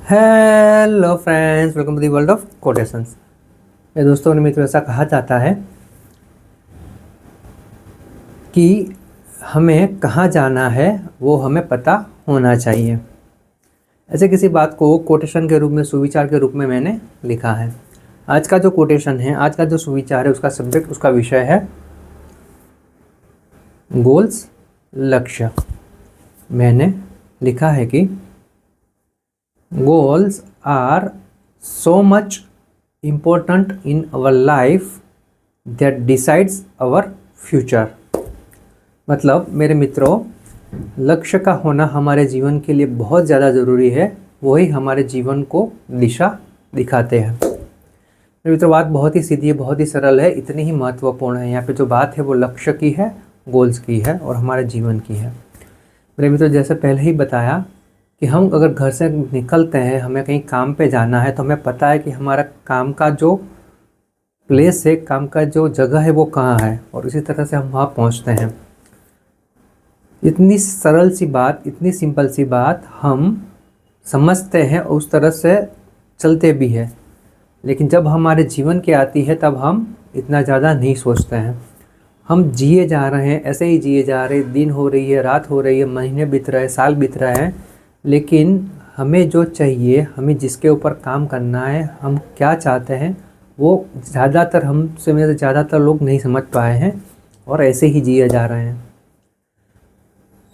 Hello friends, welcome to the world of quotations. ये दोस्तों ने मित्रों, ऐसा कहा जाता है कि हमें कहाँ जाना है वो हमें पता होना चाहिए। ऐसे किसी बात को कोटेशन के रूप में, सुविचार के रूप में मैंने लिखा है। आज का जो कोटेशन है, आज का जो सुविचार है, उसका सब्जेक्ट, उसका विषय है गोल्स, लक्ष्य। मैंने लिखा है कि goals are so much important in our life that decides our future। मतलब मेरे मित्रों, लक्ष्य का होना हमारे जीवन के लिए बहुत ज़्यादा ज़रूरी है। वही हमारे जीवन को दिशा दिखाते हैं। मेरे मित्रों, बात बहुत ही सीधी है, बहुत ही सरल है, इतनी ही महत्वपूर्ण है। यहाँ पे जो बात है वो लक्ष्य की है, गोल्स की है और हमारे जीवन की है। मेरे मित्रों, जैसे पहले ही बताया कि हम अगर घर से निकलते हैं, हमें कहीं काम पे जाना है, तो हमें पता है कि हमारा काम का जो प्लेस है, काम का जो जगह है वो कहाँ है, और इसी तरह से हम वहाँ पहुँचते हैं। इतनी सरल सी बात, इतनी सिंपल सी बात हम समझते हैं और उस तरह से चलते भी हैं, लेकिन जब हमारे जीवन की आती है तब हम इतना ज़्यादा नहीं सोचते हैं। हम जिए जा रहे हैं, ऐसे ही जिए जा रहे हैं। दिन हो रही है, रात हो रही है, महीने बीत रहे हैं, साल बीत रहे हैं, लेकिन हमें जो चाहिए, हमें जिसके ऊपर काम करना है, हम क्या चाहते हैं, वो ज़्यादातर हमसे में से ज़्यादातर लोग नहीं समझ पाए हैं और ऐसे ही जिए जा रहे हैं।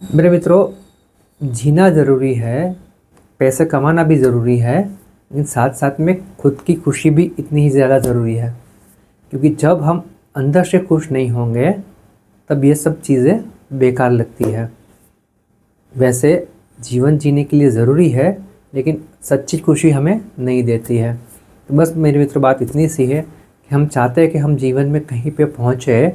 मेरे मित्रों, जीना ज़रूरी है, पैसे कमाना भी ज़रूरी है, लेकिन साथ साथ में खुद की खुशी भी इतनी ही ज़्यादा ज़रूरी है। क्योंकि जब हम अंदर से खुश नहीं होंगे तब ये सब चीज़ें बेकार लगती है। वैसे जीवन जीने के लिए ज़रूरी है, लेकिन सच्ची खुशी हमें नहीं देती है। तो बस मेरे मित्र, बात इतनी सी है कि हम चाहते हैं कि हम जीवन में कहीं पे पहुँचे,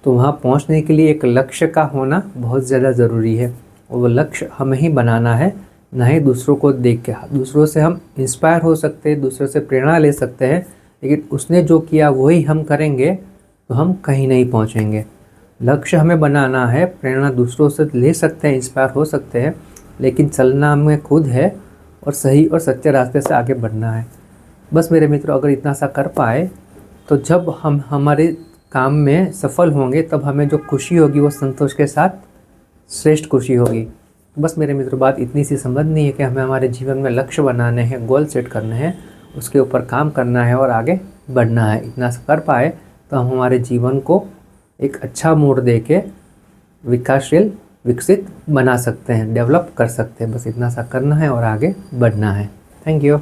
तो वहाँ पहुँचने के लिए एक लक्ष्य का होना बहुत ज़्यादा ज़रूरी है। और वो लक्ष्य हमें ही बनाना है, ना ही दूसरों को देख के। दूसरों से हम इंस्पायर हो सकते हैं, दूसरों से प्रेरणा ले सकते हैं, लेकिन उसने जो किया वही हम करेंगे तो हम कहीं नहीं पहुँचेंगे। लक्ष्य हमें बनाना है, प्रेरणा दूसरों से ले सकते हैं, इंस्पायर हो सकते हैं, लेकिन चलना हमें खुद है और सही और सच्चे रास्ते से आगे बढ़ना है। बस मेरे मित्रों, अगर इतना सा कर पाए तो जब हम हमारे काम में सफल होंगे तब हमें जो खुशी होगी वो संतोष के साथ श्रेष्ठ खुशी होगी। बस मेरे मित्रों, बात इतनी सी समझनी है कि हमें हमारे जीवन में लक्ष्य बनाने हैं, गोल सेट करने हैं, उसके ऊपर काम करना है और आगे बढ़ना है। इतना सा कर पाए तो हम हमारे जीवन को एक अच्छा मोड़ दे के विकासशील, विकसित बना सकते हैं, डेवलप कर सकते हैं। बस इतना सा करना है और आगे बढ़ना है। Thank you.